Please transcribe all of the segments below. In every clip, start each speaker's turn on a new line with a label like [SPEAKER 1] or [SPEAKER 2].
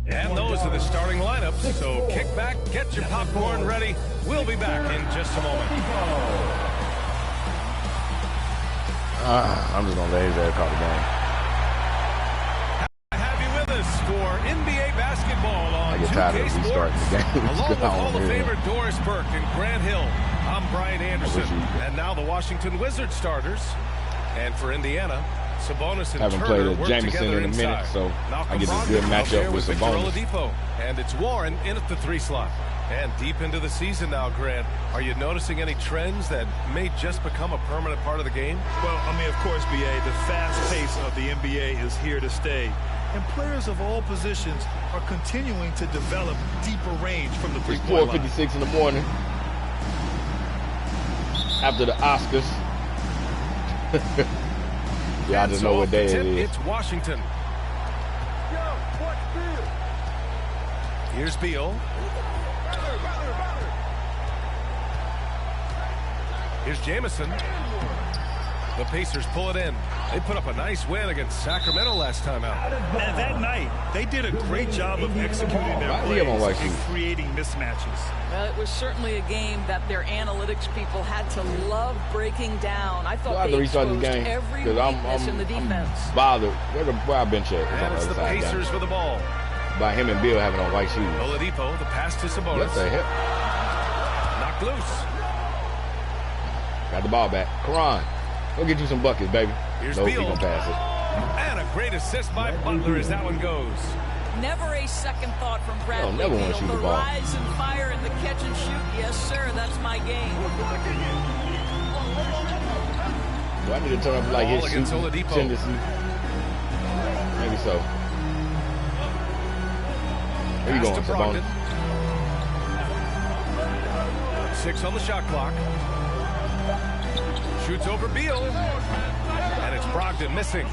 [SPEAKER 1] And those are the starting lineups, so kick back, get your popcorn ready. We'll be back in just a moment.
[SPEAKER 2] I'm just going to let his ass call the game.
[SPEAKER 1] Have you with us for NBA basketball on 2K Sports. Along with Hall of Famer Doris Burke and Grant Hill, I'm Brian Anderson. And now the Washington Wizards starters. And for Indiana, Sabonis and
[SPEAKER 2] haven't
[SPEAKER 1] Turner
[SPEAKER 2] played a Jamison in a minute, so I get a good matchup with Sabonis.
[SPEAKER 1] Oladipo, and it's Warren in at the 3 slot. And deep into the season now, Grant, are you noticing any trends that may just become a permanent part of the game?
[SPEAKER 3] Well, I mean, of course, BA, the fast pace of the NBA is here to stay. And players of all positions are continuing to develop deeper range from the three-point line.
[SPEAKER 2] 4:56 in the morning. After the Oscars. Yeah, I just know what day it is.
[SPEAKER 1] It's Washington. Here's Beal. Here's Jamison. The Pacers pull it in. They put up a nice win against Sacramento last time out.
[SPEAKER 3] And that night, they did a great job of executing their plays and creating mismatches.
[SPEAKER 4] Well, it was certainly a game that their analytics people had to love breaking down. I thought they exposed every weakness in the defense.
[SPEAKER 2] I'm bothered. Where I bench at?
[SPEAKER 1] And it's the Pacers with the ball.
[SPEAKER 2] By him and Beal having on white shoes.
[SPEAKER 1] Oladipo, the pass to Sabonis.
[SPEAKER 2] What the heck?
[SPEAKER 1] Knocked loose.
[SPEAKER 2] Got the ball back. Caron, go get you some buckets, baby.
[SPEAKER 1] Here's
[SPEAKER 2] Beal.
[SPEAKER 1] He
[SPEAKER 2] gonna pass it.
[SPEAKER 1] And a great assist by Butler as that one goes.
[SPEAKER 4] Never a second thought from Bradley.
[SPEAKER 2] Never want to shoot the ball.
[SPEAKER 4] Rise and fire and the catch and shoot. Yes, sir. That's my game.
[SPEAKER 2] Do I need to turn up like his shooting tendency? Maybe so. Where you going, Sabonis?
[SPEAKER 1] 6 on the shot clock. Shoots over Beal. And it's Brogdon missing.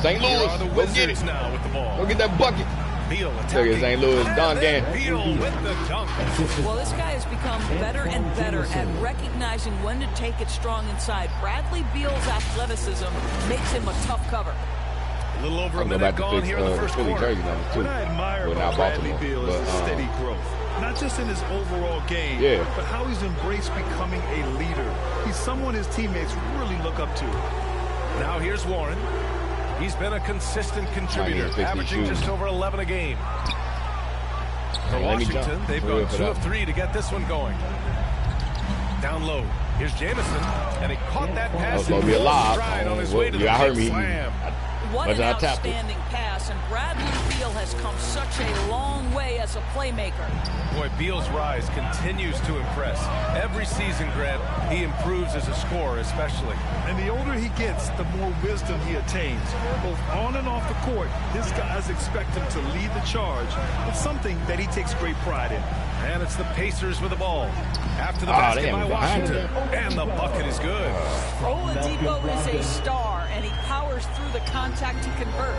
[SPEAKER 2] St. Louis,
[SPEAKER 1] go get it now with the ball.
[SPEAKER 2] Go get that bucket.
[SPEAKER 1] Beal
[SPEAKER 2] attacking. St. Louis, dunking.
[SPEAKER 1] Beal with the dunk.
[SPEAKER 4] Well, this guy has become better and better at recognizing when to take it strong inside. Bradley Beal's athleticism makes him a tough cover.
[SPEAKER 1] A little over a minute gone here in the first quarter.
[SPEAKER 3] What I admire about Bradley Beal is his steady growth. Not just in his overall game, but how he's embraced becoming a leader. He's someone his teammates really look up to.
[SPEAKER 1] Now here's Warren. He's been a consistent contributor, averaging just over 11 a game. For Washington, they've gone 2 of 3 to get this one going. Down low. Here's Jamison, and he caught that pass in full stride on his way to the big slam.
[SPEAKER 4] What an outstanding pass, and Bradley Beal has come such a long way as a playmaker.
[SPEAKER 1] Boy, Beal's rise continues to impress. Every season, Grant, he improves as a scorer especially.
[SPEAKER 3] And the older he gets, the more wisdom he attains. Both on and off the court, his guys expect him to lead the charge. It's something that he takes great pride in.
[SPEAKER 1] And it's the Pacers with the ball. After the basket by Washington. And the bucket is good.
[SPEAKER 4] Oladipo is a star, and he powers through the contact to convert.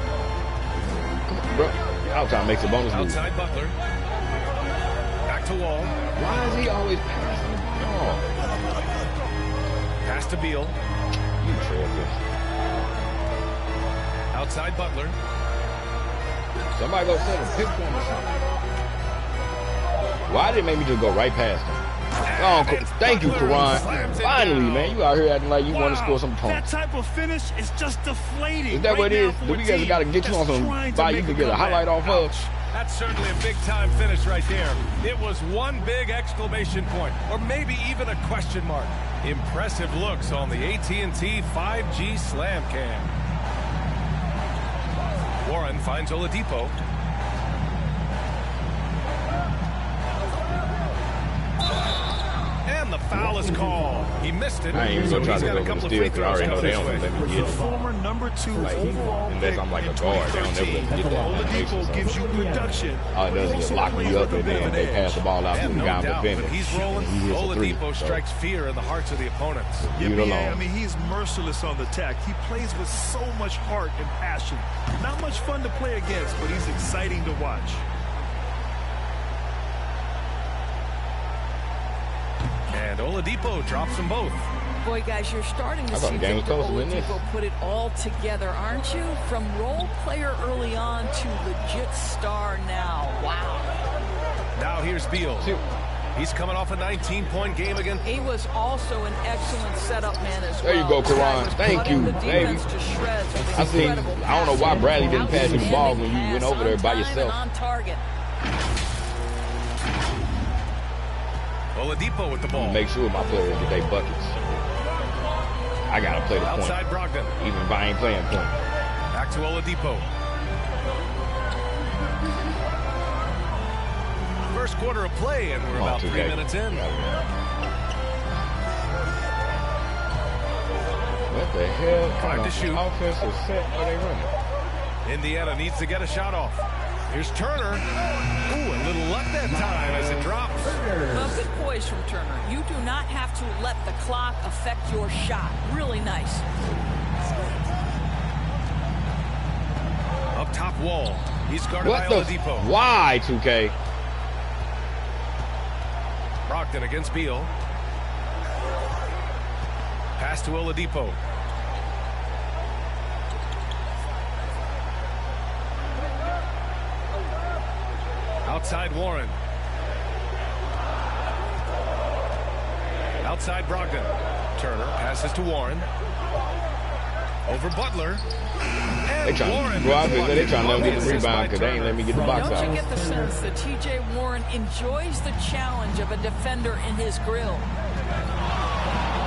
[SPEAKER 2] Bro, I'm trying to make Sabonis move.
[SPEAKER 1] Outside Butler. Back to Wall.
[SPEAKER 2] Why is he always passing the ball?
[SPEAKER 1] Pass to Beal.
[SPEAKER 2] You tripping.
[SPEAKER 1] Outside Butler.
[SPEAKER 2] Somebody go set a pick on or something. Why did it make me just go right past him? Oh, thank you, Caron. Finally, man, you out here acting like you want to score some points.
[SPEAKER 3] That type of finish is just deflating.
[SPEAKER 2] Is that what it is? Do we guys got to get you on some spot you can get a highlight off of?
[SPEAKER 1] That's certainly a big-time finish right there. It was one big exclamation point, or maybe even a question mark. Impressive looks on the AT&T 5G Slam Cam. Warren finds Oladipo. And the foul is called. He missed it.
[SPEAKER 2] I ain't even gonna try to go for the steal because I already know they don't let me get it.
[SPEAKER 3] Former number 2 overall
[SPEAKER 2] unless I'm like a guard, they don't never let me get that.
[SPEAKER 3] Oladipo gives you production.
[SPEAKER 2] All it does is lock me up and then they pass the ball out to the guy defending.
[SPEAKER 1] He's rolling. Oladipo strikes fear in the hearts of the opponents.
[SPEAKER 3] I mean, he's merciless on the attack. He plays with so much heart and passion. Not much fun to play against, but he's exciting to watch.
[SPEAKER 1] And Oladipo drops them both.
[SPEAKER 4] Boy, guys, you're starting to see Victor Oladipo put it all together, aren't you? From role player early on to legit star now. Wow.
[SPEAKER 1] Now here's Beal. He's coming off a 19-point game again.
[SPEAKER 4] He was also an excellent setup man as well.
[SPEAKER 2] There you go, Caron. Thank you, baby. I don't know why Bradley didn't pass you the ball when you went over there by yourself.
[SPEAKER 4] On target.
[SPEAKER 1] Oladipo with the ball.
[SPEAKER 2] Make sure my players get their buckets. I gotta play the point.
[SPEAKER 1] Outside Brogdon.
[SPEAKER 2] Even if I ain't playing point.
[SPEAKER 1] Back to Oladipo. First quarter of play, and we're about 3 minutes in.
[SPEAKER 2] What the hell?
[SPEAKER 1] Trying to shoot.
[SPEAKER 2] Offensive set are they running?
[SPEAKER 1] Indiana needs to get a shot off. Here's Turner. Ooh, a little luck that time as it drops.
[SPEAKER 4] Well, good poise from Turner. You do not have to let the clock affect your shot. Really nice.
[SPEAKER 1] Up top wall. He's guarded by Oladipo.
[SPEAKER 2] Why, 2K?
[SPEAKER 1] Brogdon against Beal. Pass to Oladipo. Outside Warren. Outside Brogdon. Turner passes to Warren. Over Butler.
[SPEAKER 2] They trying to let them get the rebound because they ain't let me get the box out.
[SPEAKER 4] Don't you get the sense that T.J. Warren enjoys the challenge of a defender in his grill?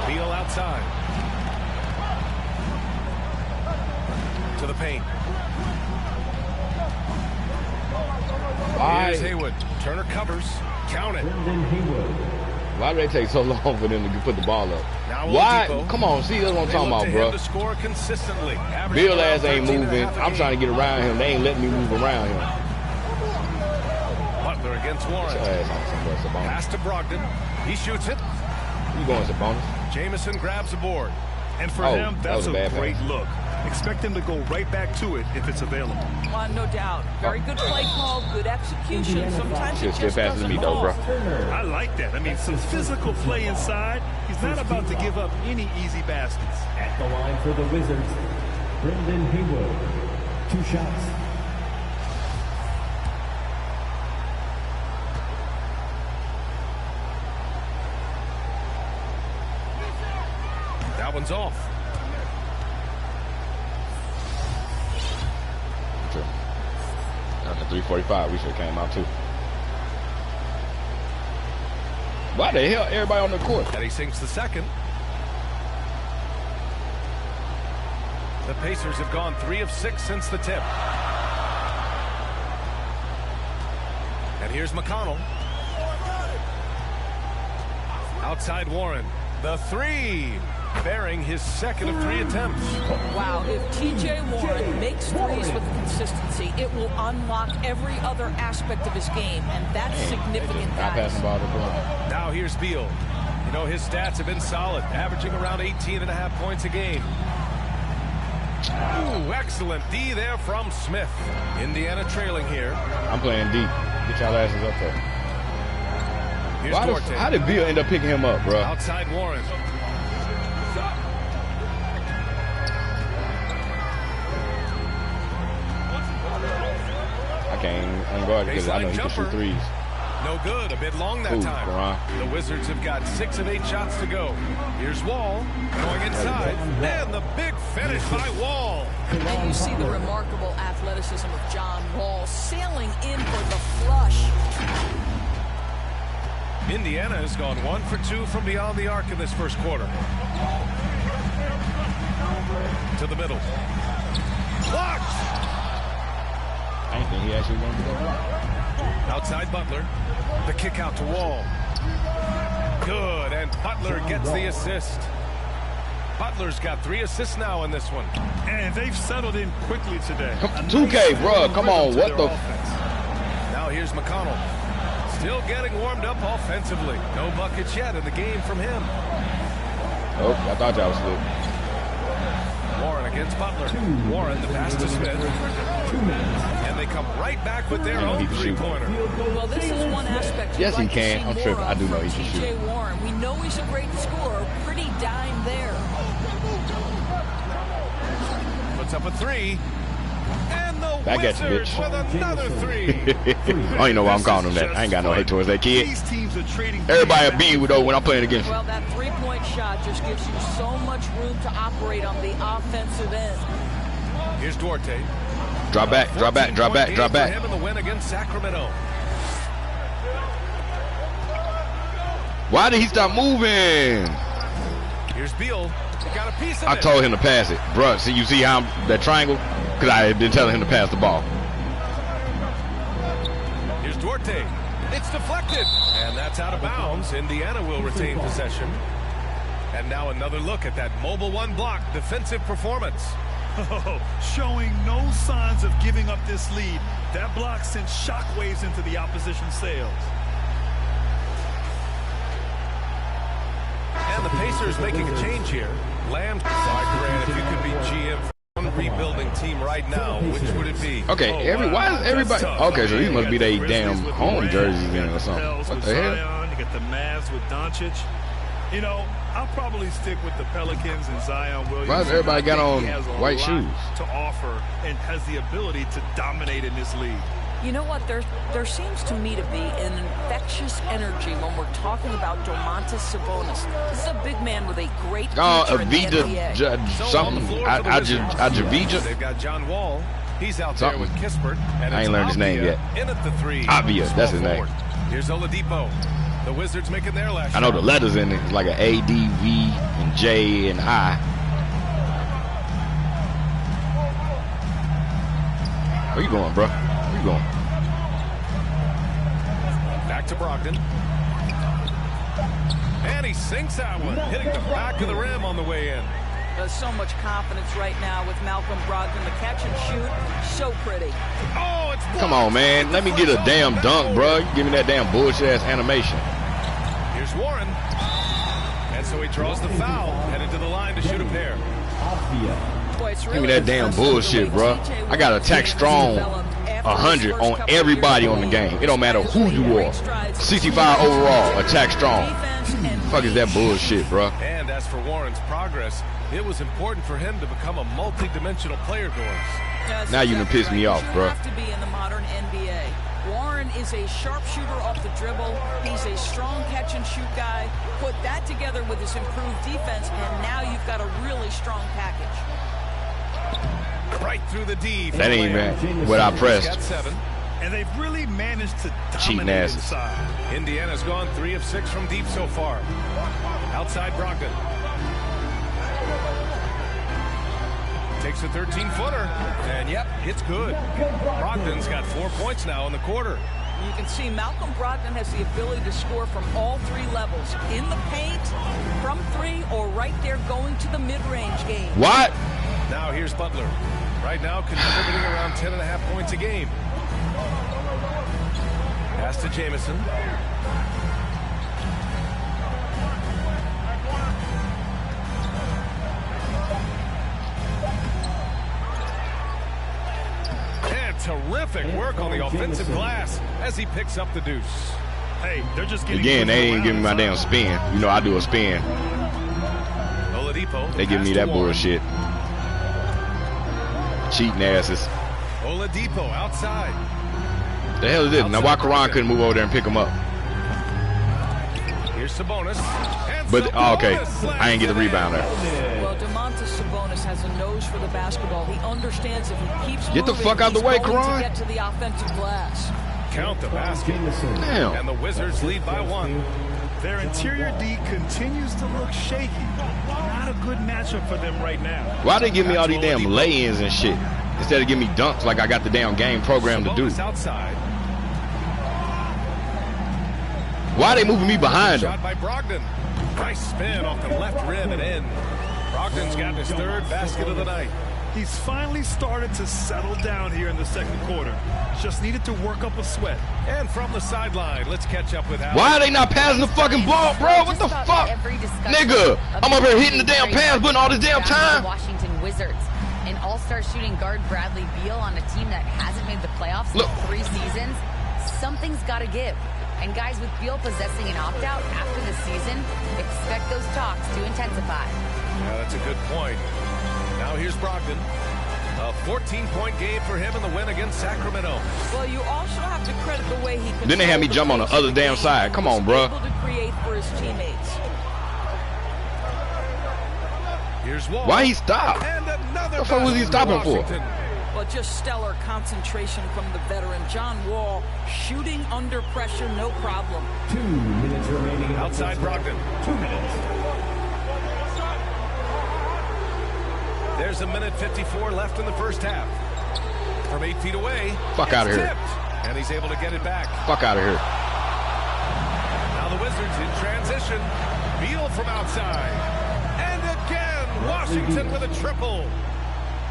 [SPEAKER 1] Beal outside. To the paint. Here's Haywood. Turner covers. Count it.
[SPEAKER 2] Why do they take so long for them to put the ball up? Why? Come on, see, that's what I'm talking about, bro.
[SPEAKER 1] To score consistently.
[SPEAKER 2] Beal ass ain't moving. I'm trying to get around him. They ain't letting me move around him.
[SPEAKER 1] Butler against Warren. Pass to Brogdon. He shoots it.
[SPEAKER 2] You going, Sabonis?
[SPEAKER 1] Jamison grabs the board.
[SPEAKER 3] And for him, that's a great look. Expect him to go right back to it if it's available.
[SPEAKER 4] No doubt. Very good play call, good execution. Sometimes it just
[SPEAKER 2] passes me though, bro.
[SPEAKER 3] I like that. I mean, some physical play inside. He's not about to give up any easy baskets.
[SPEAKER 5] At the line for the Wizards, Brendan Haywood. 2 shots.
[SPEAKER 1] That one's off.
[SPEAKER 2] At 3:45, we should have came out too. Why the hell everybody on the court?
[SPEAKER 1] And he sinks the second. The Pacers have gone 3 of 6 since the tip. And here's McConnell. Outside Warren. The 3. Bearing his second of 3 attempts.
[SPEAKER 4] Wow, if T.J. Warren makes threes with consistency, it will unlock every other aspect of his game, and that's significant, guys.
[SPEAKER 1] Now here's Beal. You know, his stats have been solid, averaging around 18.5 points a game. Ooh, excellent D there from Smith. Indiana trailing here.
[SPEAKER 2] I'm playing D. Get y'all asses up there.
[SPEAKER 1] Here's
[SPEAKER 2] how did Beal end up picking him up, bro?
[SPEAKER 1] Outside Warren.
[SPEAKER 2] I can't unguard because I know he can shoot threes.
[SPEAKER 1] No good. A bit long that time.
[SPEAKER 2] Caron.
[SPEAKER 1] The Wizards have got 6 of 8 shots to go. Here's Wall going inside. And the big finish by Wall.
[SPEAKER 4] And you see the remarkable athleticism of John Wall sailing in for the flush.
[SPEAKER 1] Indiana has gone 1 for 2 from beyond the arc in this first quarter. To the middle. Blocked!
[SPEAKER 2] I didn't think he actually wanted to go block.
[SPEAKER 1] Outside Butler. The kick out to Wall. Good, and Butler gets the assist. Butler's got 3 assists now in this one.
[SPEAKER 3] And they've settled in quickly today.
[SPEAKER 2] 2K, bro. Come on. What the?
[SPEAKER 1] Now here's McConnell. Still getting warmed up offensively. No buckets yet in the game from him.
[SPEAKER 2] Oh, I thought that was good.
[SPEAKER 1] Warren against Butler. Warren, the pass to Smith. And they come right back with their own 3-pointer.
[SPEAKER 4] Well, this is one aspect.
[SPEAKER 2] Yes, he can. I'm tripping. I do know he can shoot.
[SPEAKER 4] T.J. Warren. We know he's a great scorer. Pretty pretty dime there.
[SPEAKER 1] Puts up a three. And the
[SPEAKER 2] back at you,
[SPEAKER 1] Wizards
[SPEAKER 2] bitch.
[SPEAKER 1] with another three.
[SPEAKER 2] I don't even know why I'm calling him that. I ain't got no hate towards that kid. Everybody at Beal though when I'm playing against you.
[SPEAKER 4] Well, that three-point shot just gives you so much room to operate on the offensive end.
[SPEAKER 1] Here's Duarte.
[SPEAKER 2] Drop back, drop back, drop back, drop back.
[SPEAKER 1] For him in the win against Sacramento.
[SPEAKER 2] Why did he stop moving?
[SPEAKER 1] Here's Beal. He got a piece of
[SPEAKER 2] I
[SPEAKER 1] it.
[SPEAKER 2] told him to pass it. Bruh, see, you see how that triangle? Because I had been telling him to pass the ball.
[SPEAKER 1] Here's Duarte. It's deflected. And that's out of bounds. Indiana will retain possession. And now another look at that mobile one block defensive performance.
[SPEAKER 3] Showing no signs of giving up this lead. That block sent shockwaves into the opposition sails.
[SPEAKER 1] And the Pacers making a change here. Lamb, Grant, if you could be GM for one rebuilding team right now, which would it be?
[SPEAKER 2] Okay, why is everybody? Okay, so these must be they damn home jerseys in or something. What the hell?
[SPEAKER 3] You got the Mavs with Doncic. You know, I'll probably stick with the Pelicans and Zion Williams.
[SPEAKER 2] Why has everybody got on white shoes?
[SPEAKER 3] To offer and has the ability to dominate in this league.
[SPEAKER 4] You know what? There seems to me to be an infectious energy when we're talking about Damontis Sabonis. This is a big man with a great future in the NBA.
[SPEAKER 2] Something. Ajavija.
[SPEAKER 1] They've got John Wall. He's out there with Kispert. And
[SPEAKER 2] I ain't learned his name yet.
[SPEAKER 1] In at the three.
[SPEAKER 2] Obvious, that's his name.
[SPEAKER 1] Here's Oladipo. The Wizards making their last
[SPEAKER 2] I know the letters in it. It's like an A, D, V, and J, and I. Where you going, bro? Where you going?
[SPEAKER 1] Back to Brogdon. And he sinks that one, hitting the back of the rim on the way in.
[SPEAKER 4] There's so much confidence right now with Malcolm Brogdon. The catch and shoot, so pretty.
[SPEAKER 1] Oh, it's
[SPEAKER 2] come on, man. Let me get a damn dunk, bro. Give me that damn bullshit-ass animation.
[SPEAKER 1] Here's Warren. And so he draws the foul, headed to the line to shoot a pair.
[SPEAKER 4] Boy,
[SPEAKER 2] really give me that damn bullshit, bro. I got to attack strong 100 on everybody on the game. It don't matter who you are. 65 overall, attack strong. Fuck is that bullshit, bro?
[SPEAKER 1] And as for Warren's progress, it was important for him to become a multi-dimensional player, Doris.
[SPEAKER 2] Now you done pissed me off, bro.
[SPEAKER 4] Have to be in the modern NBA. Warren is a sharpshooter off the dribble. He's a strong catch-and-shoot guy. Put that together with his improved defense, and now you've got a really strong package.
[SPEAKER 1] Right through the D.
[SPEAKER 2] That ain't man what I pressed.
[SPEAKER 3] And they've really managed to
[SPEAKER 2] cheating asses.
[SPEAKER 1] Indiana's gone 3 of 6 from deep so far. Outside Brogdon. Takes a 13-footer. And yep, it's good. Brogdon's got 4 points now in the quarter.
[SPEAKER 4] You can see Malcolm Brogdon has the ability to score from all 3 levels. In the paint, from 3, or right there going to the mid-range game.
[SPEAKER 2] What?
[SPEAKER 1] Now here's Butler. Right now contributing around 10.5 points a game. Pass to Jamison. And terrific work on the offensive glass as he picks up the deuce.
[SPEAKER 3] Hey, they're just getting
[SPEAKER 2] again, they ain't giving me my damn spin. You know I do a spin.
[SPEAKER 1] Oladipo.
[SPEAKER 2] They give me that bullshit. Cheating asses.
[SPEAKER 1] Oladipo outside.
[SPEAKER 2] The hell is this? Now why Caron couldn't move over there and pick him up?
[SPEAKER 1] Here's Sabonis.
[SPEAKER 2] But okay, I ain't get the rebound there.
[SPEAKER 4] Well, Damontis Sabonis has a nose for the basketball. He understands if he keeps
[SPEAKER 2] get the fuck out the way, Caron.
[SPEAKER 4] Get to the offensive glass.
[SPEAKER 1] Count the basket.
[SPEAKER 2] Damn.
[SPEAKER 1] And the Wizards lead by 1.
[SPEAKER 3] Their interior D continues to look shaky. Not a good matchup for them right now.
[SPEAKER 2] Why they give me all these damn lay-ins and shit instead of giving me dunks like I got the damn game program to do?
[SPEAKER 1] Outside.
[SPEAKER 2] Why are they moving me behind them?
[SPEAKER 1] Shot by Brogdon. Nice spin off the left rim and in. Brogdon's got his 3rd basket of the night.
[SPEAKER 3] He's finally started to settle down here in the second quarter. Just needed to work up a sweat.
[SPEAKER 1] And from the sideline, let's catch up with Haywood.
[SPEAKER 2] Why are they not passing the fucking ball, bro? What the fuck? Nigga, I'm up here hitting the damn pass, putting all this damn time.
[SPEAKER 6] Washington Wizards. An all-star shooting guard Bradley Beal on a team that hasn't made the playoffs in 3 seasons. Something's got to give. And guys, with Beal possessing an opt-out after the season, expect those talks to intensify.
[SPEAKER 1] Yeah, that's a good point. Now here's Brogdon. A 14-point game for him in the win against Sacramento.
[SPEAKER 4] Well, you also have to credit the way he
[SPEAKER 2] then they had me jump on the other damn side. Come on, bro.
[SPEAKER 4] Able to create for his teammates.
[SPEAKER 1] Here's Wall.
[SPEAKER 2] Why he stopped?
[SPEAKER 1] And another
[SPEAKER 2] What the fuck was he stopping for?
[SPEAKER 4] Well, just stellar concentration from the veteran John Wall, shooting under pressure, no problem.
[SPEAKER 5] 2 minutes remaining.
[SPEAKER 1] Outside Brogdon.
[SPEAKER 5] 2 minutes.
[SPEAKER 1] There's a minute 54 left in the first half. From 8 feet away.
[SPEAKER 2] Fuck out of here.
[SPEAKER 1] Tipped, and he's able to get it back.
[SPEAKER 2] Fuck out of here.
[SPEAKER 1] Now the Wizards in transition. Beal from outside. And again, Washington with a triple.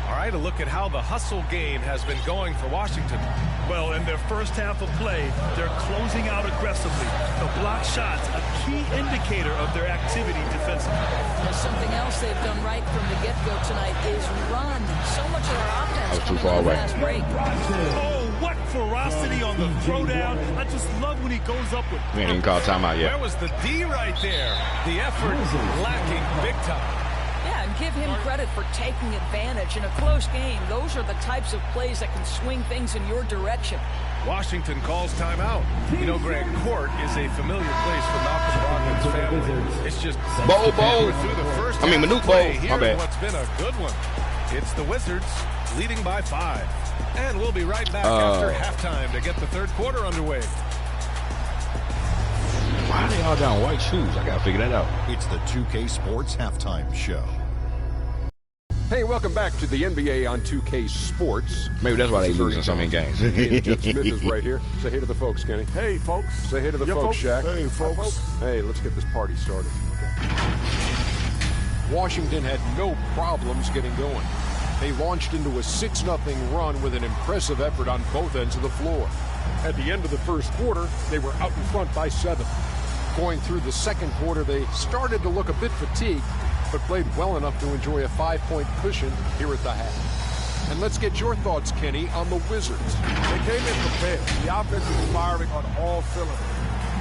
[SPEAKER 1] All right, a look at how the hustle game has been going for Washington.
[SPEAKER 3] Well, in their first half of play, they're closing out aggressively. The block shots, a key indicator of their activity defensively.
[SPEAKER 4] There's something else they've done right from the get-go tonight is run. So much of their offense
[SPEAKER 2] too
[SPEAKER 4] coming
[SPEAKER 2] far
[SPEAKER 4] on the
[SPEAKER 2] away.
[SPEAKER 4] fast break.
[SPEAKER 3] Oh, what ferocity on the throwdown. I just love when he goes up with...
[SPEAKER 2] We ain't even called timeout yet.
[SPEAKER 1] There was the D right there. The effort lacking big time.
[SPEAKER 4] Yeah, and give him credit for taking advantage in a close game. Those are the types of plays that can swing things in your direction.
[SPEAKER 1] Washington calls timeout. You know, Greg, court is a familiar place for Malcolm Brogdon's family. It's just
[SPEAKER 2] Bo.
[SPEAKER 1] through the first
[SPEAKER 2] I mean,
[SPEAKER 1] half
[SPEAKER 2] Manute
[SPEAKER 1] play.
[SPEAKER 2] Bo. My
[SPEAKER 1] Here's
[SPEAKER 2] bad.
[SPEAKER 1] what's been a good one. It's the Wizards leading by 5. And we'll be right back after halftime to get the third quarter underway.
[SPEAKER 2] Why are they all down white shoes? I gotta figure that out.
[SPEAKER 7] It's the 2K Sports Halftime Show.
[SPEAKER 8] Hey, welcome back to the NBA on 2K Sports.
[SPEAKER 2] Maybe that's why they losing so many games.
[SPEAKER 8] Jeff Smith is right here. Say hey to the folks, Kenny.
[SPEAKER 3] Hey, folks.
[SPEAKER 8] Say hey to the folks, Shaq.
[SPEAKER 3] Hey, folks.
[SPEAKER 8] Hey, let's get this party started. Washington had no problems getting going. They launched into a 6-0 run with an impressive effort on both ends of the floor. At the end of the first quarter, they were out in front by 7. Going through the second quarter, they started to look a bit fatigued, but played well enough to enjoy a 5-point cushion here at the half. And let's get your thoughts, Kenny, on the Wizards.
[SPEAKER 9] They came in prepared. The offense is firing on all cylinders.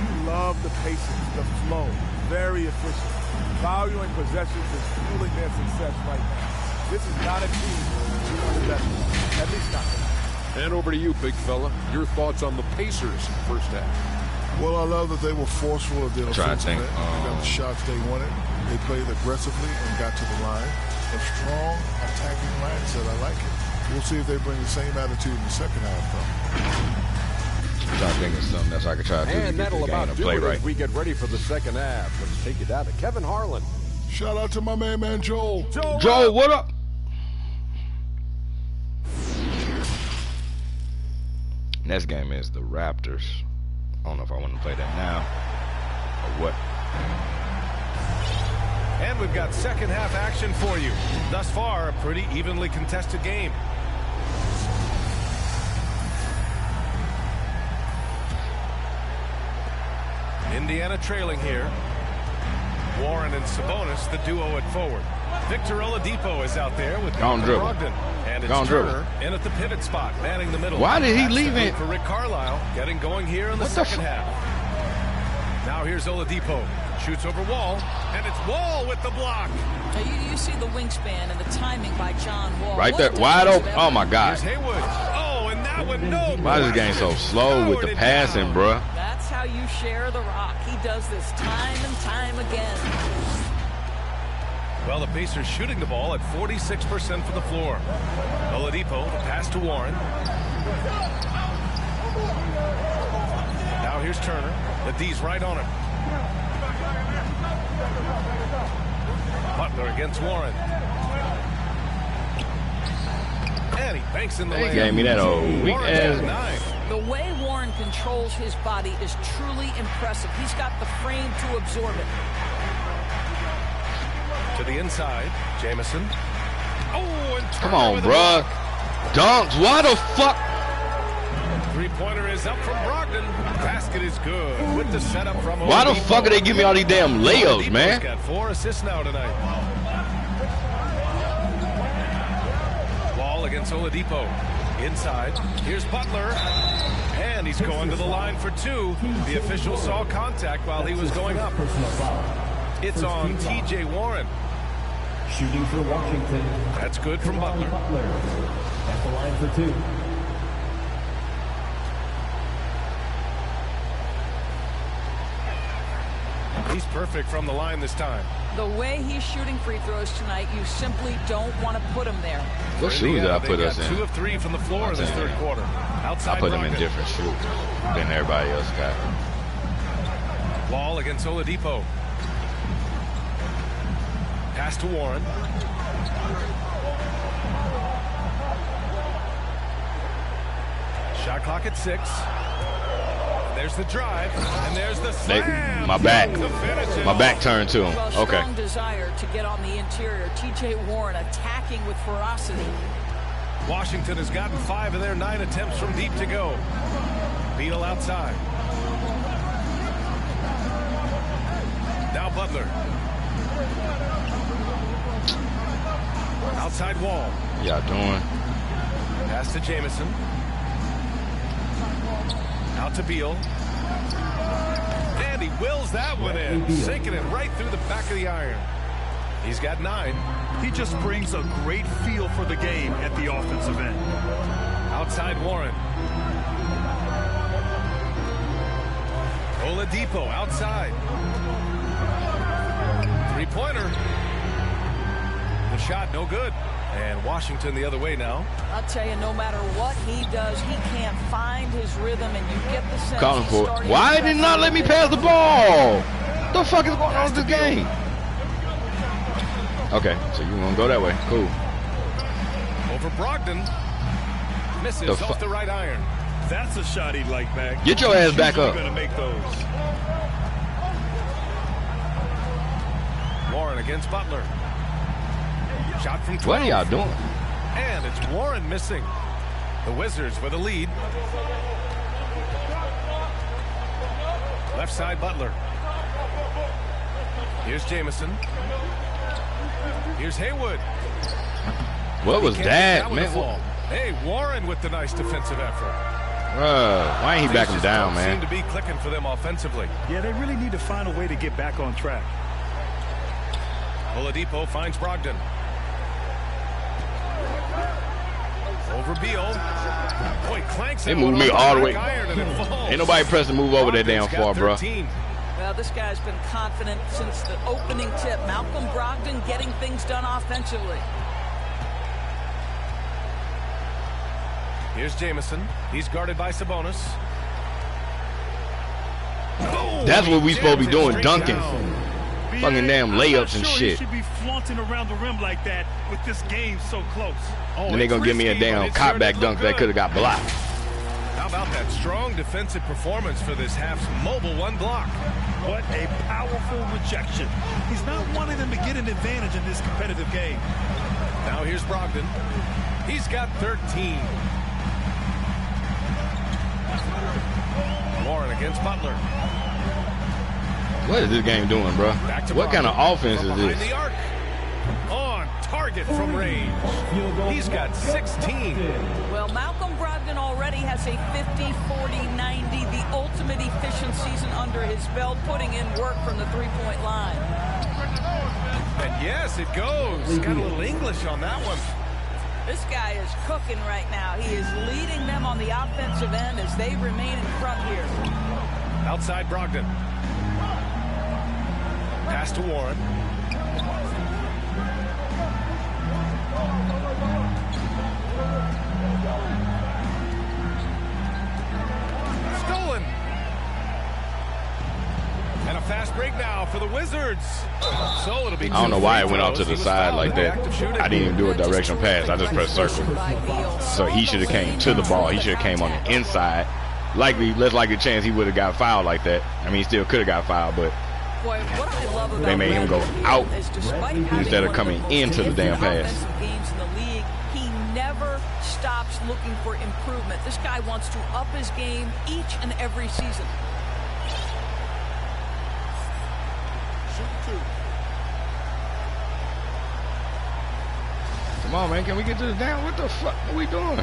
[SPEAKER 9] You love the patience, the flow, very efficient. Valuing possessions is fueling their success right now. This is not a team you want to bet on, at least not tonight.
[SPEAKER 8] And over to you, big fella. Your thoughts on the Pacers first half?
[SPEAKER 10] Well, I love that they were forceful at their offensive end. They got the shots they wanted. They played aggressively and got to the line. A strong attacking mindset. I like it. We'll see if they bring the same attitude in the second half, though.
[SPEAKER 2] I'm trying to think of something that's I could try to do to
[SPEAKER 8] And
[SPEAKER 2] get
[SPEAKER 8] that'll
[SPEAKER 2] the game
[SPEAKER 8] about
[SPEAKER 2] to
[SPEAKER 8] do
[SPEAKER 2] play
[SPEAKER 8] it
[SPEAKER 2] right.
[SPEAKER 8] as we get ready for the second half. Let's take it down to Kevin Harlan.
[SPEAKER 10] Shout out to my man Joel.
[SPEAKER 2] Joel, what up? Next game is the Raptors. I don't know if I want to play that now or what.
[SPEAKER 1] And we've got second half action for you. Thus far, a pretty evenly contested game. Indiana trailing here. Warren and Sabonis, the duo at forward. Victor Oladipo is out there with Brogdon. And it's Turner in at the pivot spot, manning the middle.
[SPEAKER 2] Why did he leave it?
[SPEAKER 1] For Rick Carlisle, getting going here in the second half. Now here's Oladipo. Shoots over Wall, and it's Wall with the block.
[SPEAKER 4] Now you see the wingspan and the timing by John Wall.
[SPEAKER 2] Right there, wide open. Oh, my God.
[SPEAKER 1] Here's Haywood. Oh, and that one, no.
[SPEAKER 2] Why is this game so slow with the passing, bruh?
[SPEAKER 4] That's how you share the rock. He does this time and time again.
[SPEAKER 1] Well, the Pacers shooting the ball at 46% from the floor. Oladipo, the pass to Warren. Now here's Turner. The D's right on him. Butler against Warren. And he banks in the lane.
[SPEAKER 2] They gave me that old weak ass.
[SPEAKER 4] The way Warren controls his body is truly impressive. He's got the frame to absorb it.
[SPEAKER 1] To the inside, Jamison. Oh, and
[SPEAKER 2] come on, bruh. Dunks. Why the fuck?
[SPEAKER 1] Three-pointer is up from Brogdon. Basket is good with the setup from
[SPEAKER 2] Why the fuck are they giving me all these damn layups, man?
[SPEAKER 1] He's got 4 assists now tonight. Wall against Oladipo. Inside. Here's Butler. And And he's going to the line for 2. The official saw contact while he was going up. It's on T.J. Warren.
[SPEAKER 5] Shooting for Washington.
[SPEAKER 1] That's good from Butler.
[SPEAKER 5] At the line for 2.
[SPEAKER 1] He's perfect from the line this time.
[SPEAKER 4] The way he's shooting free throws tonight, you simply don't want to put him there.
[SPEAKER 2] What shoes did I put us in?
[SPEAKER 1] 2 of 3 from the floor in this third quarter. Outside
[SPEAKER 2] I put them in different shoes than everybody else got.
[SPEAKER 1] Wall against Oladipo. Pass to Warren. Shot clock at 6. There's the drive, and there's the slam.
[SPEAKER 2] My back turned to him.
[SPEAKER 4] Well,
[SPEAKER 2] okay.
[SPEAKER 4] Strong desire to get on the interior. T.J. Warren attacking with ferocity.
[SPEAKER 1] Washington has gotten 5 of their 9 attempts from deep to go. Beal outside. Now Butler. Outside Wall.
[SPEAKER 2] Y'all doing?
[SPEAKER 1] Pass to Jamison. Out to Beal. And he wills that one in, sinking it right through the back of the iron. He's got 9.
[SPEAKER 3] He just brings a great feel for the game at the offensive end.
[SPEAKER 1] Outside Warren. Oladipo outside. 3-pointer. The shot no good. And Washington the other way now.
[SPEAKER 4] I'll tell you, no matter what he does, he can't find his rhythm, and you get the sense
[SPEAKER 2] Calling for it. Why did not let me pass the ball? What the fuck is going on with this game? Okay, so you want to go that way. Cool.
[SPEAKER 1] Over Brogdon. Misses off the right iron.
[SPEAKER 3] That's a shot he'd like back.
[SPEAKER 2] Get your ass back up.
[SPEAKER 3] Gonna make those.
[SPEAKER 1] Warren against Butler. Shot from 12.
[SPEAKER 2] What are y'all doing?
[SPEAKER 1] And it's Warren missing. The Wizards with a lead. Left side Butler. Here's Jamison. Here's Haywood.
[SPEAKER 2] What was that, man?
[SPEAKER 1] Hey, Warren with the nice defensive effort.
[SPEAKER 2] Why ain't he backing down, man?
[SPEAKER 1] Seem to be clicking for them offensively.
[SPEAKER 3] Yeah, they really need to find a way to get back on track.
[SPEAKER 1] Oladipo finds Brogdon. Over Beal. Boy, clanks.
[SPEAKER 2] They moved me all the way. Ain't nobody pressing to move over that damn far, bro.
[SPEAKER 4] Well, this guy's been confident since the opening tip. Malcolm Brogdon getting things done offensively.
[SPEAKER 1] Here's Jamison. He's guarded by Sabonis.
[SPEAKER 2] That's what we supposed to be doing, dunking. Fucking damn layups and shit.
[SPEAKER 3] He should be flaunting around the rim like that with this game so close.
[SPEAKER 2] And they gonna give me a damn cutback dunk that could have got blocked.
[SPEAKER 1] How about that strong defensive performance for this half's mobile 1 block?
[SPEAKER 3] What a powerful rejection. He's not wanting them to get an advantage in this competitive game.
[SPEAKER 1] Now here's Brogdon. He's got 13. Warren against Butler.
[SPEAKER 2] What is this game doing, bro? What kind of offense is this?
[SPEAKER 1] The arc. On target from range. He's got 16.
[SPEAKER 4] Well, Malcolm Brogdon already has a 50, 40, 90, the ultimate efficient season under his belt, putting in work from the three-point line.
[SPEAKER 1] And yes, it goes. Got a little English on that one.
[SPEAKER 4] This guy is cooking right now. He is leading them on the offensive end as they remain in front here.
[SPEAKER 1] Outside Brogdon. Pass to Warren. Stolen. And a fast break now for the Wizards. So it'll be
[SPEAKER 2] I don't know why it went out to the side like that. I didn't even do a directional pass. I just pressed circle. So he should have came to the ball. He should have came on the inside. Less likely chance he would have got fouled like that. I mean, he still could have got fouled, but
[SPEAKER 4] Boy, what I love about
[SPEAKER 2] they made him go out instead of coming into the damn pass.
[SPEAKER 4] Games in the league, he never stops looking for improvement. This guy wants to up his game each and every season.
[SPEAKER 2] Come on, man. Can we get this down? What the fuck are we doing?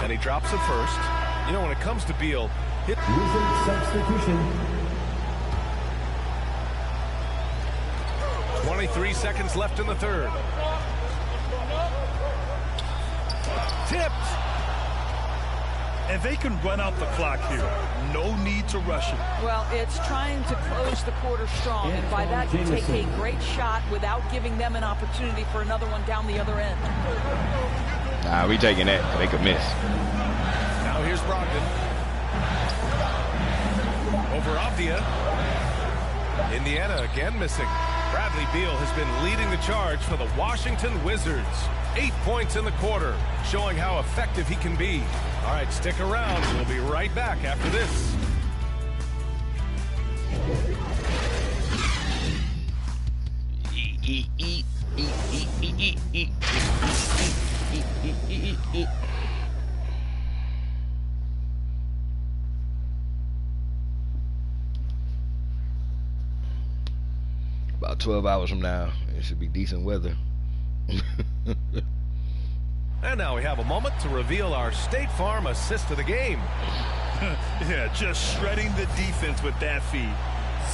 [SPEAKER 1] And he drops it first. You know, when it comes to Beal,
[SPEAKER 5] Wizard substitution.
[SPEAKER 1] 23 seconds left in the third. Tipped.
[SPEAKER 3] And they can run out the clock here. No need to rush it.
[SPEAKER 4] Well, it's trying to close the quarter strong, and by that you take a great shot without giving them an opportunity for another one down the other end.
[SPEAKER 2] Nah, we taking that. They could miss.
[SPEAKER 1] Now here's Brogdon. Over Avdia. Indiana again missing. Bradley Beal has been leading the charge for the Washington Wizards. 8 points in the quarter, showing how effective he can be. All right, stick around. We'll be right back after this.
[SPEAKER 2] About 12 hours from now, it should be decent weather.
[SPEAKER 1] And now we have a moment to reveal our State Farm assist of the game.
[SPEAKER 3] Yeah, just shredding the defense with that feed.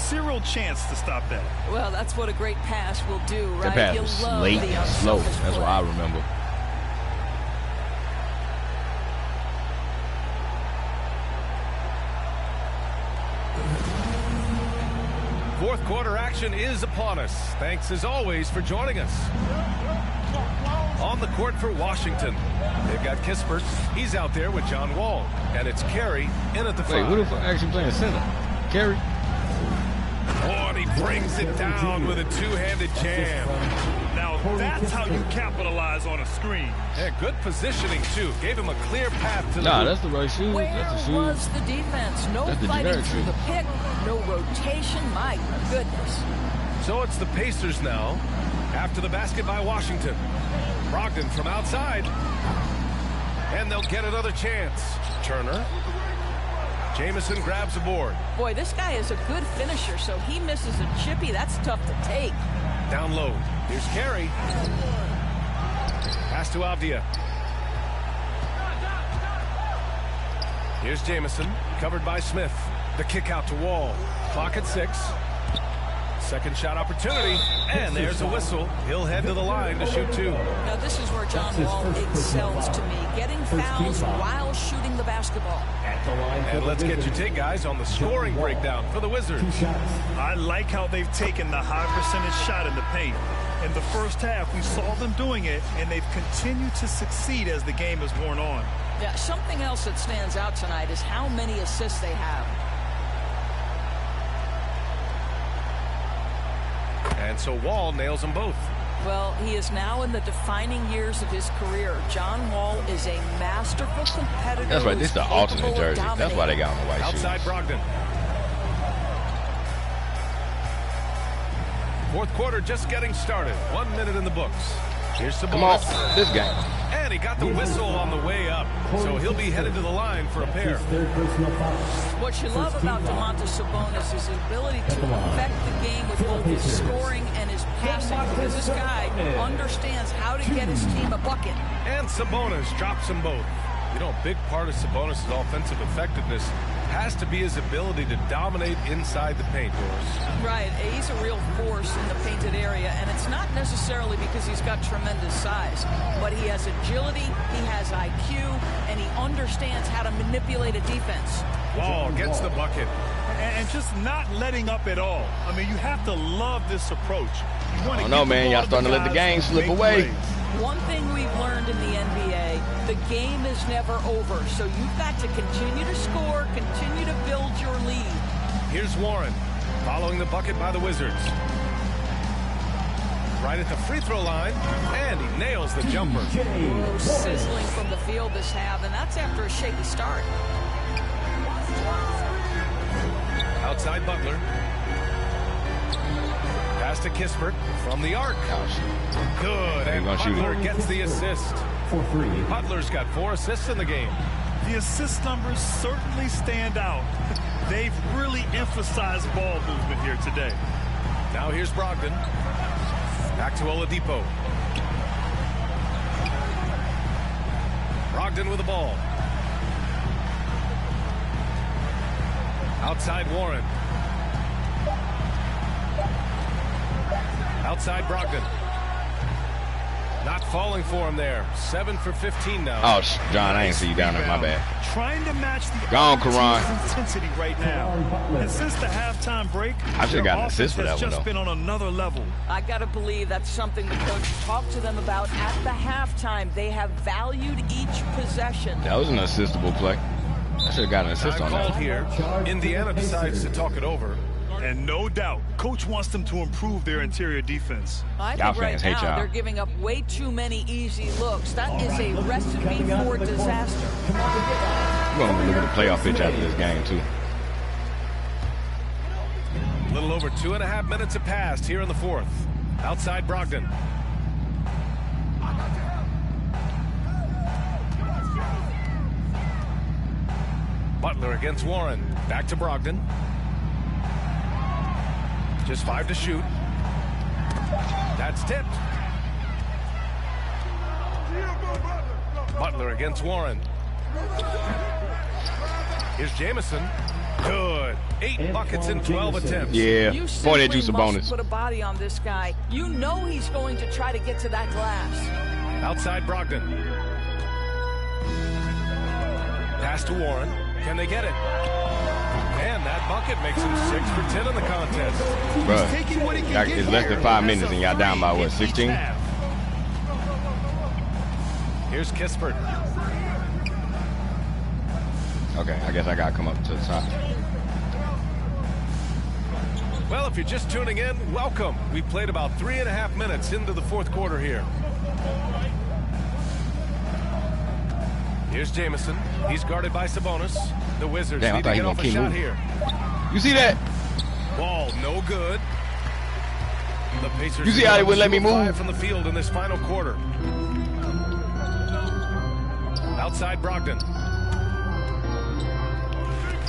[SPEAKER 3] Zero chance to stop that.
[SPEAKER 4] Well, that's what a great pass will do, right?
[SPEAKER 2] That pass was late and slow. That's what I remember.
[SPEAKER 1] Fourth quarter action is upon us. Thanks as always for joining us. On the court for Washington, they've got Kispert. He's out there with John Wall. And it's Carey in at the
[SPEAKER 2] Wait, who the fuck actually playing center? Carey?
[SPEAKER 1] Oh, and he brings it down with a two-handed jam.
[SPEAKER 3] Now that's how you capitalize on a screen.
[SPEAKER 1] Yeah, good positioning, too. Gave him a clear path to the
[SPEAKER 2] Nah, that's the right shoe.
[SPEAKER 4] Where
[SPEAKER 2] that's the shoe.
[SPEAKER 4] was the defense? No fighting through the pick, no rotation. My goodness.
[SPEAKER 1] So it's the Pacers now, after the basket by Washington. Brogdon from outside. And they'll get another chance. Turner. Jamison grabs a board.
[SPEAKER 4] Boy, this guy is a good finisher, so he misses a chippy. That's tough to take.
[SPEAKER 1] Down low. Here's Carey. Pass to Avdia. Here's Jamison, covered by Smith. The kick out to Wall. Clock at 6. Second shot opportunity, and there's a whistle. He'll head to the line to shoot 2.
[SPEAKER 4] Now this is where John Wall excels to me, getting fouls while shooting the basketball.
[SPEAKER 1] And let's get your take, guys, on the scoring breakdown for the Wizards.
[SPEAKER 3] I like how they've taken the high percentage shot in the paint. In the first half, we saw them doing it, and they've continued to succeed as the game has worn on.
[SPEAKER 4] Yeah, something else that stands out tonight is how many assists they have.
[SPEAKER 1] And so Wall nails them both.
[SPEAKER 4] Well, he is now in the defining years of his career. John Wall is a masterful competitor.
[SPEAKER 2] That's right. This is the alternate jersey. That's why they got on the white shoes.
[SPEAKER 1] Outside Brogdon. Fourth quarter just getting started. 1 minute in the books. Here's Sabonis.
[SPEAKER 2] Come on, this game.
[SPEAKER 1] And he got the whistle on the way up. So he'll be headed to the line for a pair.
[SPEAKER 4] What you love about Damontis Sabonis is his ability to affect the game with both his scoring and his passing. Because this guy understands how to get his team a bucket.
[SPEAKER 1] And Sabonis drops them both. You know, a big part of Sabonis' offensive effectiveness has to be his ability to dominate inside the paint, Doris.
[SPEAKER 4] Right. He's a real force in the painted area, and it's not necessarily because he's got tremendous size, but he has agility, he has IQ, and he understands how to manipulate a defense.
[SPEAKER 1] Wall gets the bucket.
[SPEAKER 3] And just not letting up at all. I mean, you have to love this approach. You want to
[SPEAKER 2] know, man. Y'all starting to let the game slip away.
[SPEAKER 4] One thing we've learned in the NBA, the game is never over. So you've got to continue to score, continue to build your lead.
[SPEAKER 1] Here's Warren, following the bucket by the Wizards. Right at the free throw line, and he nails the jumper.
[SPEAKER 4] Oh, sizzling from the field this half, and that's after a shaky start.
[SPEAKER 1] Outside Butler. Pass to Kispert from the arc. Good, and Butler gets the assist. Butler's got 4 assists in the game.
[SPEAKER 3] The assist numbers certainly stand out. They've really emphasized ball movement here today.
[SPEAKER 1] Now here's Brogdon. Back to Oladipo. Brogdon with the ball. Outside Warren. Outside Brogdon. Not falling for him there. 7 for 15 now.
[SPEAKER 2] Oh, John, I ain't see you down there. My bad.
[SPEAKER 3] Trying to match the
[SPEAKER 2] Caron.
[SPEAKER 3] intensity right now. And since the halftime break,
[SPEAKER 2] I should have gotten an assist for that one, though.
[SPEAKER 3] Just been on another level.
[SPEAKER 4] I got to believe that's something the coach talked to them about at the halftime. They have valued each possession.
[SPEAKER 2] That was an assistable play. I should have gotten an assist on that.
[SPEAKER 1] Called here. Indiana decides to talk it over.
[SPEAKER 3] And no doubt, coach wants them to improve their interior defense.
[SPEAKER 4] I think right now they're giving up way too many easy looks. That is a recipe for disaster.
[SPEAKER 2] We're going to look at the playoff pitch after this game, too.
[SPEAKER 1] A little over 2.5 minutes have passed here in the fourth. Outside Brogdon. Butler against Warren. Back to Brogdon. Just 5 to shoot. That's tipped. Butler against Warren. Here's Jamison. Good. 8 buckets in 12 attempts.
[SPEAKER 2] Yeah. Point at you, Sabonis.
[SPEAKER 4] Put a body on this guy. You know he's going to try to get to that glass.
[SPEAKER 1] Outside Brogdon. Pass to Warren. Can they get it? And that bucket makes him 6 for 10 in the contest.
[SPEAKER 2] Bro, it's less than 5 minutes and y'all down by what, 16?
[SPEAKER 1] Here's Kispert.
[SPEAKER 2] Okay, I guess I gotta come up to the top.
[SPEAKER 1] Well, if you're just tuning in, welcome. We played about 3.5 minutes into the fourth quarter here. Here's Jamison. He's guarded by Sabonis. The Wizards need to get off a shot here.
[SPEAKER 2] You see that?
[SPEAKER 1] Ball no good. The Pacers.
[SPEAKER 2] You see how they wouldn't let me move
[SPEAKER 1] from the field in this final quarter. Outside Brogdon.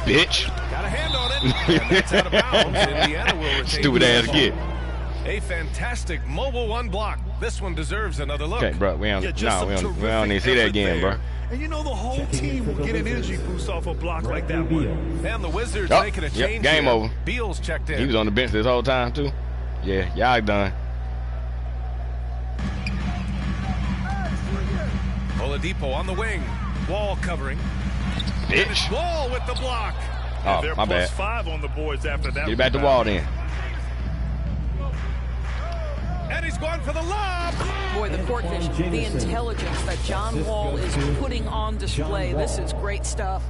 [SPEAKER 2] Bitch.
[SPEAKER 1] Got a hand on it. And that's out of bounds. Indiana will retain.
[SPEAKER 2] Stupid ass kid.
[SPEAKER 1] A fantastic mobile one block. This one deserves another look.
[SPEAKER 2] Okay, bro. We don't need to see that again, bro.
[SPEAKER 3] And you know the whole team will get an energy boost off a block like that one.
[SPEAKER 1] And the Wizards making a change.
[SPEAKER 2] Game over.
[SPEAKER 1] Beal's checked in.
[SPEAKER 2] He was on the bench this whole time, too. Yeah, y'all done.
[SPEAKER 1] Oladipo on the wing. Wall covering.
[SPEAKER 2] Bitch.
[SPEAKER 1] Wall with the block.
[SPEAKER 2] Oh, my bad.
[SPEAKER 3] +5 on the boards after that.
[SPEAKER 2] Get back to Wall then.
[SPEAKER 1] And he's going for the lob.
[SPEAKER 4] Boy, the court vision, the intelligence that John Wall is putting on display. This is great stuff.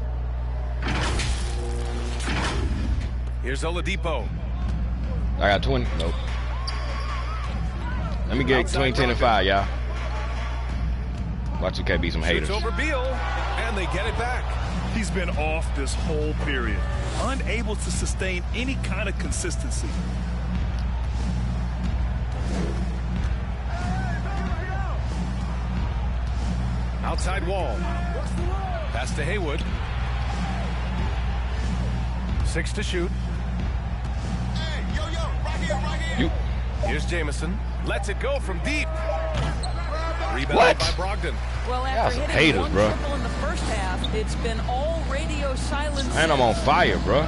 [SPEAKER 1] Here's Oladipo.
[SPEAKER 2] I got 20. Nope. Let me get between 10 and 5, y'all. Watch 2K be some haters.
[SPEAKER 1] Shoots over Beal, and they get it back.
[SPEAKER 3] He's been off this whole period, unable to sustain any kind of consistency.
[SPEAKER 1] Outside Wall. Pass to Haywood. 6 to shoot. Here's Jamison. Lets it go from deep. Rebounded by Brogdon.
[SPEAKER 4] Well, after hitting
[SPEAKER 2] haters,
[SPEAKER 4] one
[SPEAKER 2] bro.
[SPEAKER 4] triple in the first half, it's been all radio silence.
[SPEAKER 2] And I'm on fire, bro.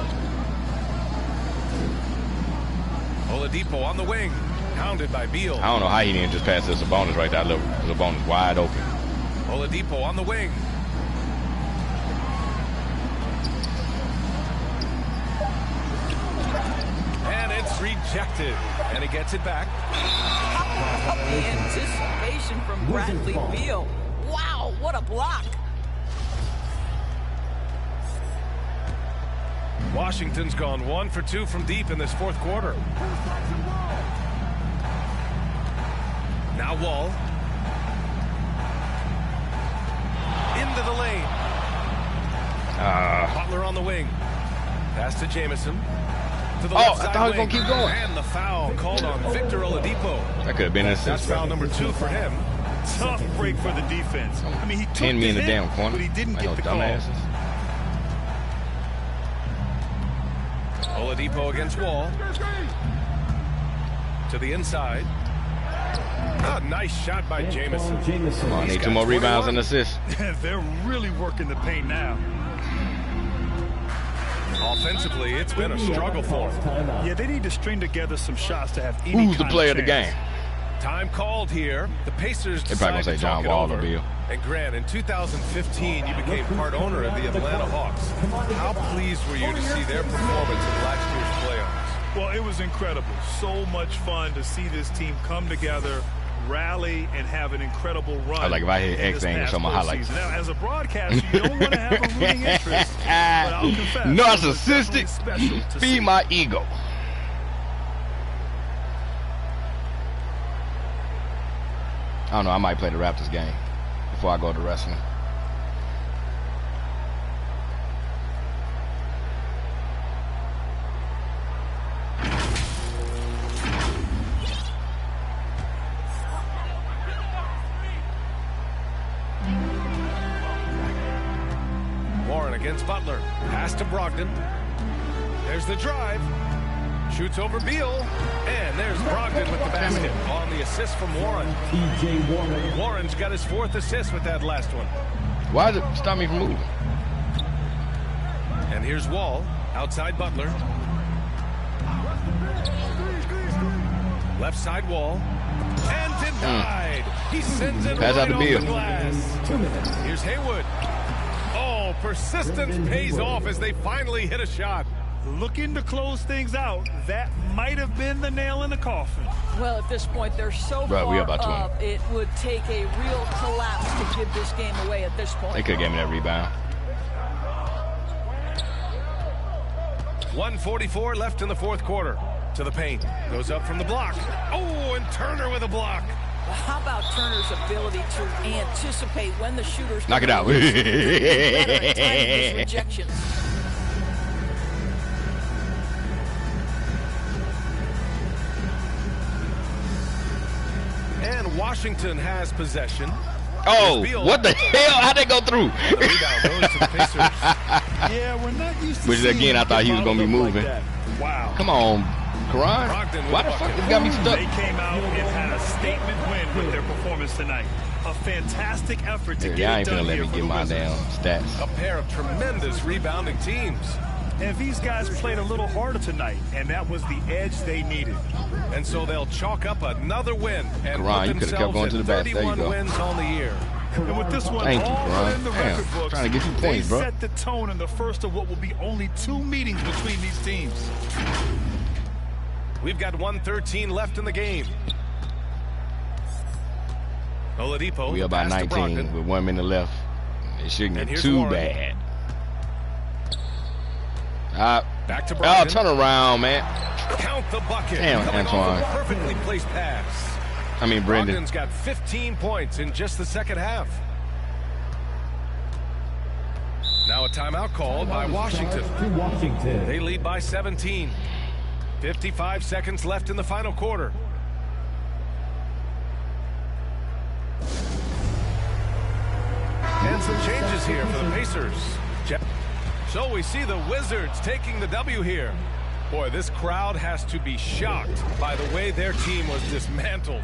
[SPEAKER 1] Oladipo on the wing. Hounded by Beal.
[SPEAKER 2] I don't know how he didn't just pass this Sabonis right there. Look, Sabonis wide open.
[SPEAKER 1] Oladipo on the wing. And it's rejected. And he gets it back.
[SPEAKER 4] The anticipation from Bradley Beal. Wow, what a block.
[SPEAKER 1] Washington's gone 1 for 2 from deep in this fourth quarter. Now Wall. Into the lane. Butler on the wing. Pass to Jamison. To the left side
[SPEAKER 2] I thought he was going to keep going.
[SPEAKER 1] And the foul called on Victor Oladipo.
[SPEAKER 2] That could have been an assist.
[SPEAKER 1] That's foul number 2 for him.
[SPEAKER 3] Tough break for the defense. I mean, he took
[SPEAKER 2] 10 me in the damn corner.
[SPEAKER 3] But he didn't get the call.
[SPEAKER 1] Oladipo against Wall. To the inside. Oh, nice shot by Jamison.
[SPEAKER 2] Come on, I need 2 more rebounds and assists.
[SPEAKER 3] They're really working the paint now.
[SPEAKER 1] Offensively, it's been a struggle for them.
[SPEAKER 3] Yeah, they need to string together some shots to have any
[SPEAKER 2] Who's the player of the game?
[SPEAKER 1] Time called here. The Pacers
[SPEAKER 2] They're probably going to say John Wall or Beal.
[SPEAKER 1] And Grant, in 2015, you became part owner of the Atlanta Hawks. How pleased were you to see their performance in last year's playoffs?
[SPEAKER 3] Well, it was incredible. So much fun to see this team come together, rally, and have an incredible run.
[SPEAKER 2] I like if I hit X thing and show my highlights.
[SPEAKER 3] Now, as a broadcaster, you don't want to have a rooting interest, but I'll confess,
[SPEAKER 2] narcissistic, feed my ego. I don't know, I might play the Raptors game before I go to wrestling.
[SPEAKER 1] Warren against Butler. Pass to Brogdon. There's the drive. Shoots over Beal. And there's Brogdon with the basket on the assist from Warren. Warren's got his 4th assist with that last one.
[SPEAKER 2] Why does it stop me from moving?
[SPEAKER 1] And here's Wall outside Butler. Left side Wall. And denied. He sends it
[SPEAKER 2] Pass
[SPEAKER 1] right
[SPEAKER 2] out to
[SPEAKER 1] off
[SPEAKER 2] Beal.
[SPEAKER 1] the glass. Here's Haywood. Oh, persistence pays off as they finally hit a shot.
[SPEAKER 3] Looking to close things out. That might have been the nail in the coffin.
[SPEAKER 4] Well, at this point, they're so far up, it would take a real collapse to give this game away at this point.
[SPEAKER 2] They could have given me that rebound.
[SPEAKER 1] 1:44 left in the 4th quarter. To the paint. Goes up from the block. Oh, and Turner with a block.
[SPEAKER 4] Well, how about Turner's ability to anticipate when the shooter's
[SPEAKER 2] knock it out.
[SPEAKER 4] Rejections.
[SPEAKER 1] And Washington has possession.
[SPEAKER 2] Oh, what the hell? How'd they go through?
[SPEAKER 1] The rebound goes to the Pacers.
[SPEAKER 3] Yeah, we're not used to
[SPEAKER 2] Which again, I thought he was going to be moving.
[SPEAKER 3] Like wow.
[SPEAKER 2] Come on, Caron. Why the fuck this got me stuck?
[SPEAKER 3] They came out and had a statement win with their performance tonight. A fantastic effort to get
[SPEAKER 2] I
[SPEAKER 3] it
[SPEAKER 2] ain't
[SPEAKER 3] done
[SPEAKER 2] gonna let
[SPEAKER 3] here
[SPEAKER 2] me
[SPEAKER 3] for
[SPEAKER 2] get
[SPEAKER 3] the
[SPEAKER 2] my
[SPEAKER 3] Wizards.
[SPEAKER 2] damn stats.
[SPEAKER 1] A pair of tremendous rebounding teams.
[SPEAKER 3] And these guys played a little harder tonight, and that was the edge they needed.
[SPEAKER 1] And so they'll chalk up another win and
[SPEAKER 2] Caron, you
[SPEAKER 1] put
[SPEAKER 2] could have kept going to the
[SPEAKER 1] themselves
[SPEAKER 2] basket. There you
[SPEAKER 1] at 31
[SPEAKER 2] go.
[SPEAKER 1] wins on the year.
[SPEAKER 3] And with this one
[SPEAKER 2] Thank you,
[SPEAKER 3] all
[SPEAKER 2] Caron.
[SPEAKER 3] in the
[SPEAKER 2] Damn,
[SPEAKER 3] record books,
[SPEAKER 2] trying to get you points,
[SPEAKER 3] they
[SPEAKER 2] bro.
[SPEAKER 3] set the tone in the first of what will be only 2 meetings between these teams.
[SPEAKER 1] We've got 1:13 left in the game. Oladipo.
[SPEAKER 2] We about 19 with 1 minute left. It shouldn't get too
[SPEAKER 1] Warren.
[SPEAKER 2] bad.
[SPEAKER 1] Back to Brogdon.
[SPEAKER 2] Oh, turn around, man.
[SPEAKER 1] Count the bucket.
[SPEAKER 2] Damn,
[SPEAKER 1] Coming
[SPEAKER 2] Antawn.
[SPEAKER 1] off a perfectly placed pass.
[SPEAKER 2] I mean, Brendan.
[SPEAKER 1] Brogdon's got 15 points in just the second half. Now a timeout called by Washington. They lead by 17. 55 seconds left in the final quarter. And some changes here for the Pacers. So we see the Wizards taking the W here. Boy, this crowd has to be shocked by the way their team was dismantled.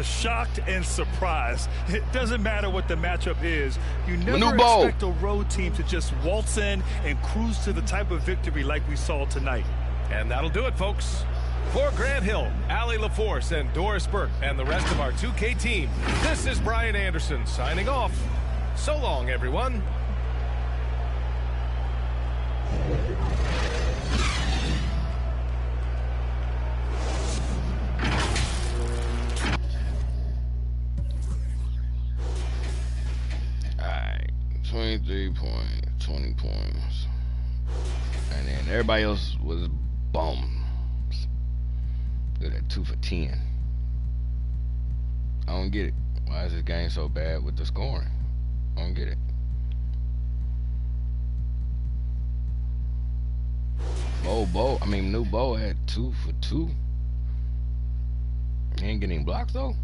[SPEAKER 3] Shocked and surprised. It doesn't matter what the matchup is. You never expect a road team to just waltz in and cruise to the type of victory like we saw tonight.
[SPEAKER 1] And that'll do it, folks. For Grant Hill, Allie LaForce, and Doris Burke, and the rest of our 2K team, this is Brian Anderson signing off. So long, everyone.
[SPEAKER 2] Alright, 23 points, 20 points. And then everybody else was bums. Good at 2 for 10. I don't get it. Why is this game so bad with the scoring? I don't get it. New Bo had 2 for 2. He ain't getting blocks though.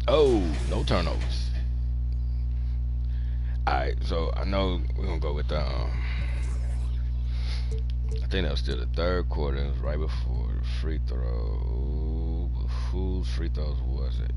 [SPEAKER 2] Oh, no turnovers. Alright, so I know we're gonna go with the I think that was still the third quarter. It was right before the free throw. But whose free throws was it?